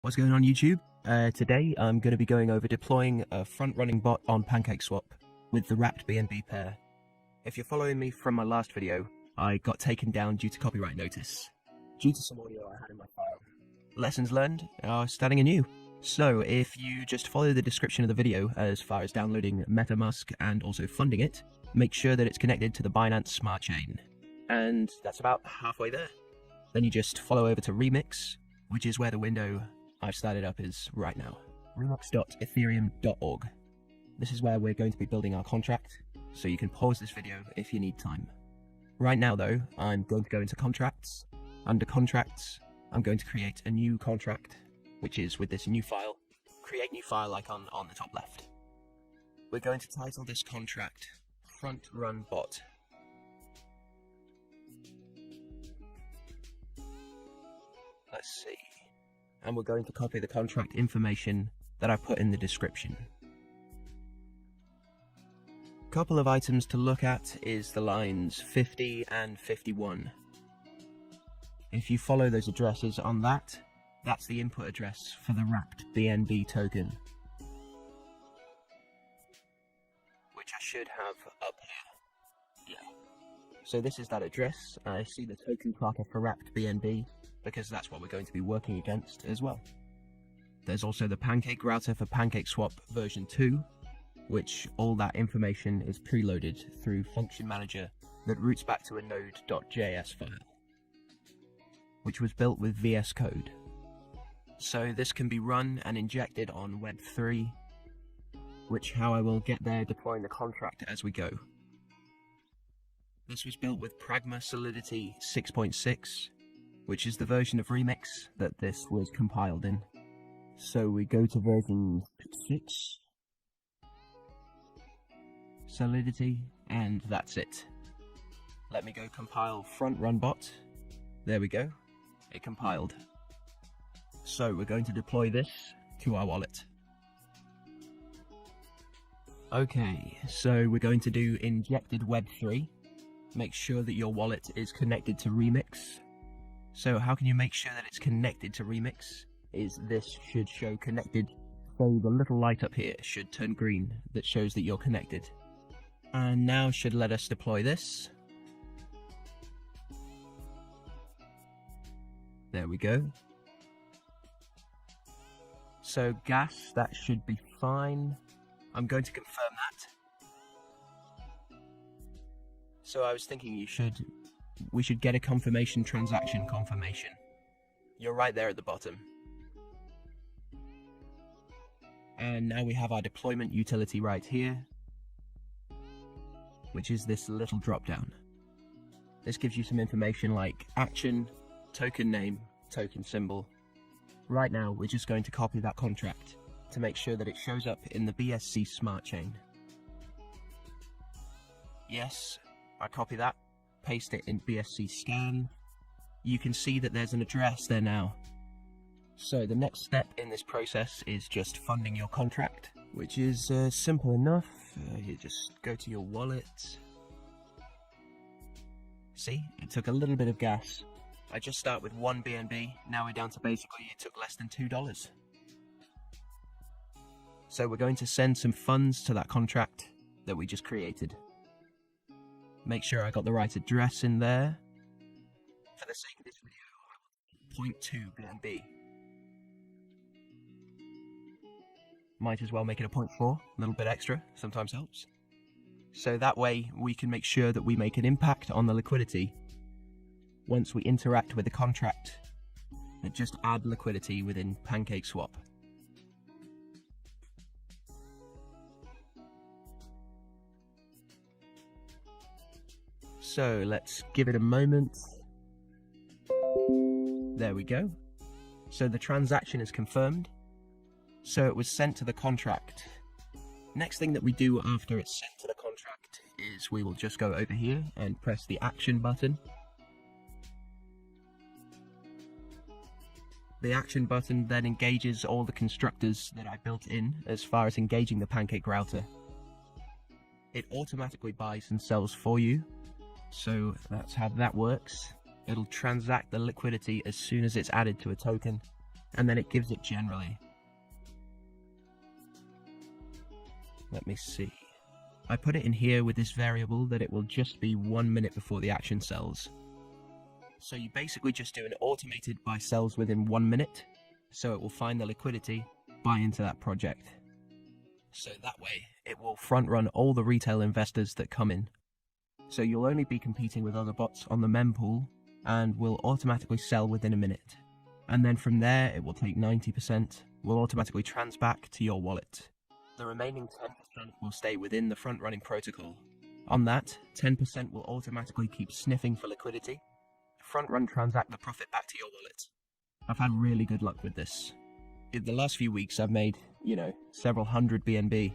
What's going on YouTube? Today I'm going to be going over deploying a front-running bot on Pancake Swap with the wrapped BNB pair. If you're following me from my last video, I got taken down due to copyright notice, due to some audio I had in my file. Lessons learned are starting anew. So if you just follow the description of the video as far as downloading metamask and also funding it, make sure that it's connected to the Binance Smart Chain. And that's about halfway there. Then you just follow over to Remix, which is where the window I've started up is right now. remix.ethereum.org. This is where we're going to be building our contract, so you can pause this video if you need time. Right now though, I'm going to go into contracts. Under contracts, I'm going to create a new contract, which is with this new file, create new file icon on the top left. We're going to title this contract Front Run Bot. Let's see. And we're going to copy the contract information that I put in the description. Couple of items to look at is the lines 50 and 51. If you follow those addresses on that, that's the input address for the wrapped BNB token, which I should have up here. Yeah. So this is that address. I see the token tracker for wrapped BNB, because that's what we're going to be working against as well. There's also the Pancake router for Pancake Swap version 2, which all that information is preloaded through Function Manager that routes back to a node.js file, which was built with VS Code. So this can be run and injected on Web3, which how I will get there deploying the contract as we go. This was built with Pragma Solidity 6.6, which is the version of Remix that this was compiled in. So we go to version 6, Solidity, and that's it. Let me go compile front run bot. There we go, it compiled. So we're going to deploy this to our wallet. Okay, so we're going to do injected Web3. Make sure that your wallet is connected to Remix. So how can you make sure that it's connected to Remix? Is this should show connected. So the little light up here should turn green that shows that you're connected. And now should let us deploy this. There we go. So gas, that should be fine. I'm going to confirm that. So I was thinking we should get a confirmation transaction confirmation. You're right there at the bottom. And now we have our deployment utility right here, which is this little drop down. This gives you some information like action, token name, token symbol. Right now we're just going to copy that contract to make sure that it shows up in the BSC Smart Chain. Yes, I copy that. Paste it in BSC scan. You can see that there's an address there now. So the next step in this process is just funding your contract, which is simple enough. You just go to your wallet. See, it took a little bit of gas. I just start with 1 BNB, now we're down to basically it took less than $2. So we're going to send some funds to that contract that we just created. Make sure I got the right address in there. For the sake of this video, 0.2 BNB. Might as well make it a 0.4, a little bit extra, sometimes helps. So that way we can make sure that we make an impact on the liquidity once we interact with the contract and just add liquidity within Pancake Swap. So let's give it a moment. There we go. So the transaction is confirmed. So it was sent to the contract. Next thing that we do after it's sent to the contract is we will just go over here and press the action button. The action button then engages all the constructors that I built in as far as engaging the Pancake router. It automatically buys and sells for you. So that's how that works. It'll transact the liquidity as soon as it's added to a token, and then it gives it generally. Let me see. I put it in here with this variable that it will just be 1 minute before the action sells. So you basically just do an automated buy sells within 1 minute, so it will find the liquidity, buy into that project. So that way, it will front run all the retail investors that come in. So you'll only be competing with other bots on the mempool, and will automatically sell within a minute. And then from there, it will take 90%, will automatically trans back to your wallet. The remaining 10% will stay within the front-running protocol. On that, 10% will automatically keep sniffing for liquidity, front-run transact the profit back to your wallet. I've had really good luck with this. In the last few weeks, I've made, several hundred BNB,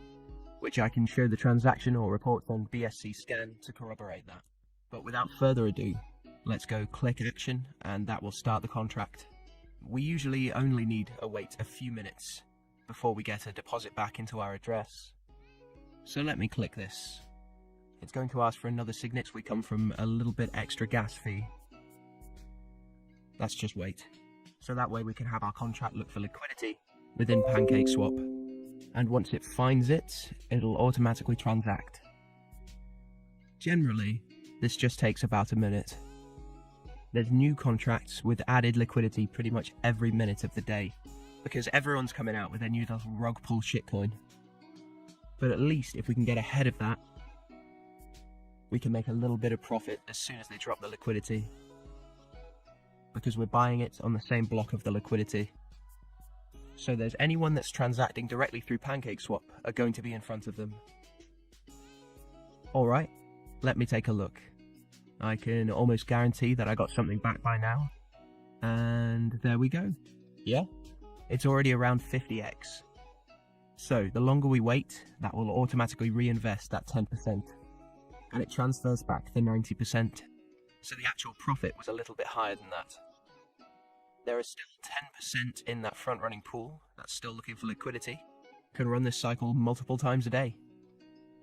which I can show the transaction or reports on BSC scan to corroborate that. But without further ado, let's go click action, and that will start the contract. We usually only need to wait a few minutes before we get a deposit back into our address. So let me click this. It's going to ask for another signet. We come from a little bit extra gas fee. Let's just wait. So that way we can have our contract look for liquidity within Pancake Swap. And once it finds it, it'll automatically transact. Generally, this just takes about a minute. There's new contracts with added liquidity pretty much every minute of the day, because everyone's coming out with their new little rug pull shitcoin. But at least if we can get ahead of that, we can make a little bit of profit as soon as they drop the liquidity, because we're buying it on the same block of the liquidity. So there's anyone that's transacting directly through Pancake Swap are going to be in front of them. Alright, let me take a look. I can almost guarantee that I got something back by now. And there we go. Yeah, it's already around 50x. So the longer we wait, that will automatically reinvest that 10%. And it transfers back the 90%. So the actual profit was a little bit higher than that. There is still 10% in that front-running pool that's still looking for liquidity. Can run this cycle multiple times a day.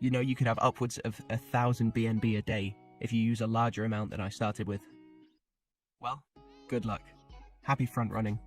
You could have upwards of 1,000 BNB a day if you use a larger amount than I started with. Well, good luck. Happy front running.